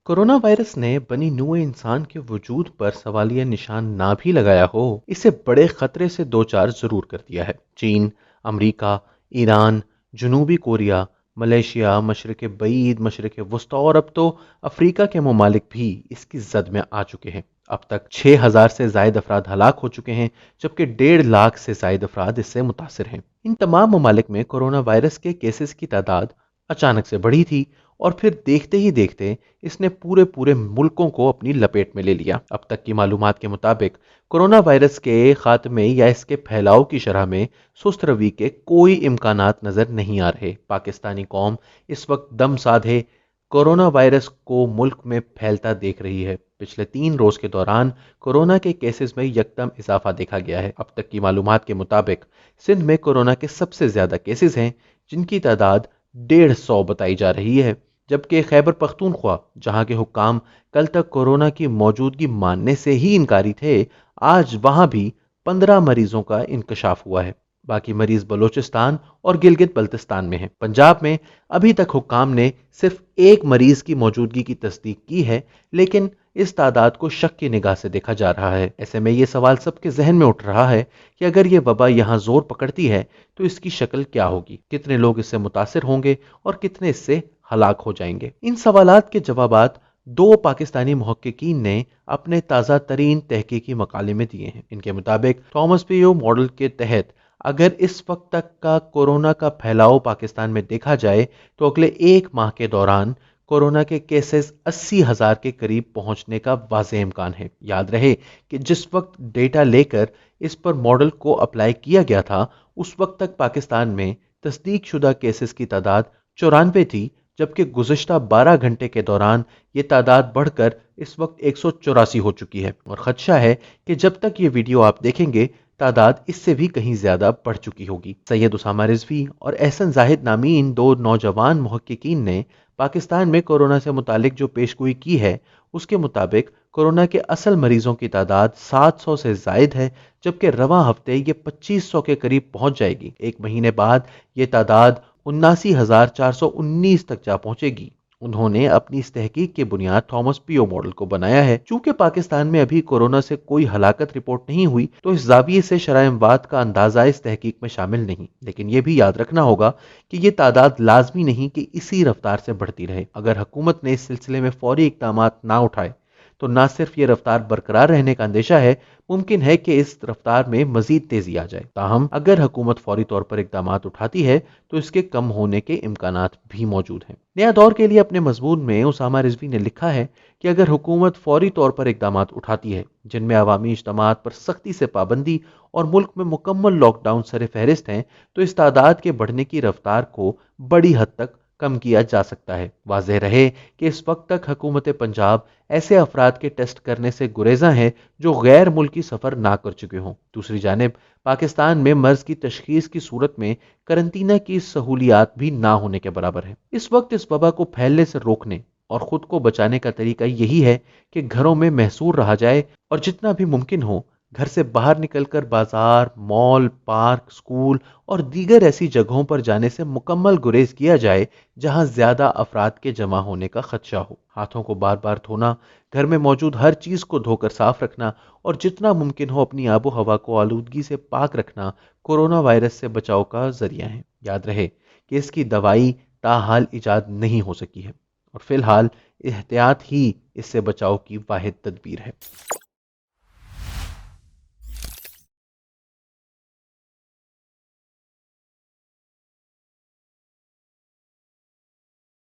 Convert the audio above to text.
Corona virus ने बनी नूए इंसान के वजूद पर सवालिया निशान ना भी लगाया हो, इसे बड़े खतरे से दो चार जरूर कर दिया है। चीन, अमेरिका, ईरान, जनूबी कोरिया, मलेशिया, मशरक़ बईद, मशरक़ वस्ती और अब तो अफ्रीका के ममालिक भी इसकी जद में आ चुके हैं। अब तक 6,000 से जायद अफराद हलाक हो चुके हैं, जबकि 1.5 लाख से जायद अफराद इससे मुतासर हैं। इन तमाम ममालिक में कोरोना वायरस के केसेस की तादाद अचानक से बढ़ी थी और फिर देखते ही देखते इसने पूरे पूरे मुल्कों को अपनी लपेट में ले लिया। अब तक की मालूमात के मुताबिक कोरोना वायरस के खात्मे या इसके फैलाव की शरह में सुस्त रवि के कोई इम्कानात नजर नहीं आ रहे। पाकिस्तानी कौम इस वक्त दम साधे कोरोना वायरस को मुल्क में फैलता देख रही है। पिछले 3 रोज के दौरान कोरोना के केसेस में यकदम इजाफा देखा गया है। अब तक की मालूमात के मुताबिक सिंध में कोरोना के सबसे ज्यादा केसेस हैं, जिनकी तादाद 150 बताई जा रही है, जबकि खैबर पख्तूनख्वा, जहां के हुक्काम कल तक कोरोना की मौजूदगी मानने से ही इनकारी थे, आज वहां भी 15 मरीजों का इंकशाफ हुआ है। बाकी मरीज बलोचिस्तान और गिलगित बल्तिस्तान में हैं। पंजाब में अभी तक हुक्काम ने सिर्फ एक मरीज की मौजूदगी की तस्दीक की है, लेकिन इस तादाद को शक की निगाह से देखा जा रहा है। ऐसे में ये सवाल सबके जहन में उठ रहा है कि अगर ये वबा यहाँ जोर पकड़ती है तो इसकी शक्ल क्या होगी, कितने लोग इससे मुतासिर होंगे और कितने इससे हलाक हो जाएंगे। इन सवालात के जवाबात 2 पाकिस्तानी मुहक्किकीन ने अपने ताज़ा तरीन तहकीकी मकाले में दिए हैं। इनके मुताबिक थॉमस पियो मॉडल के तहत अगर इस वक्त तक का कोरोना का फैलाव पाकिस्तान में देखा जाए तो अगले 1 माह के दौरान कोरोना के केसेस 80,000 के करीब पहुंचने का वाज़ेह इम्कान है। याद रहे कि जिस वक्त डेटा लेकर इस पर मॉडल को अप्लाई किया गया था, उस वक्त तक पाकिस्तान में तस्दीक शुदा केसेस की तादाद 94 थी, जबकि गुज़िश्ता 12 घंटे के दौरान ये तादाद बढ़कर इस वक्त 184 हो चुकी है और खदशा है कि जब तक ये वीडियो आप देखेंगे तादाद इससे भी कहीं ज्यादा बढ़ चुकी होगी। सैयद उसामा रिजवी और एहसन जाहिद नामीन 2 नौजवान मुहक्किकीन ने पाकिस्तान में कोरोना से मुतालिक जो पेशगोई की है, उसके मुताबिक कोरोना के असल मरीजों की तादाद 700 से जायद है, जबकि रवां हफ्ते ये 2500 के करीब पहुंच जाएगी। एक महीने बाद ये तादाद 79,419 तक जा पहुंचेगी। उन्होंने अपनी इस तहकीक की बुनियाद थॉमस पियो मॉडल को बनाया है। चूंकि पाकिस्तान में अभी कोरोना से कोई हलाकत रिपोर्ट नहीं हुई, तो इस जाविये से शरह-ए-अमवात का अंदाजा इस तहकीक में शामिल नहीं, लेकिन यह भी याद रखना होगा कि ये तादाद लाजमी नहीं कि इसी रफ्तार से बढ़ती रहे। अगर हुकूमत ने इस सिलसिले में फौरी इक़दामात ना उठाए तो न सिर्फ ये रफ्तार बरकरार रहने का अंदेशा है, मुमकिन है कि इस रफ्तार में मजीद तेजी आ जाए। ताहम अगर हुकूमत फौरी तौर पर इकदामात उठाती है तो इसके कम होने के इम्कानात भी मौजूद हैं। नया दौर के लिए अपने मजमून में उसामा रिजवी ने लिखा है कि अगर हुकूमत फौरी तौर पर इकदामात उठाती है, जिनमें अवामी इज्तिमात पर सख्ती से पाबंदी और मुल्क में मुकम्मल लॉकडाउन सर फहरिस्त हैं, तो इस तादाद के बढ़ने की रफ्तार को बड़ी हद तक कम किया जा सकता है। वाज़ेह रहे कि इस वक्त तक हुकूमत पंजाब ऐसे अफराद के टेस्ट करने से गुरेजा है जो गैर मुल्की सफर ना कर चुके हों। दूसरी जानिब पाकिस्तान में मर्ज की तशखीस की सूरत में करंतना की सहूलियात भी ना होने के बराबर है। इस वक्त इस वबा को फैलने से रोकने और खुद को बचाने का तरीका यही है कि घरों में महसूर रहा जाए और जितना भी मुमकिन हो घर से बाहर निकलकर बाजार, मॉल, पार्क, स्कूल और दीगर ऐसी जगहों पर जाने से मुकम्मल गुरेज किया जाए जहां ज्यादा अफराद के जमा होने का खदशा हो। हाथों को बार बार धोना, घर में मौजूद हर चीज को धोकर साफ रखना और जितना मुमकिन हो अपनी आबो हवा को आलूदगी से पाक रखना कोरोना वायरस से बचाव का जरिया है। याद रहे कि इसकी दवाई ताहाल इजाद नहीं हो सकी है और फिलहाल एहतियात ही इससे बचाव की वाहिद तदबीर है।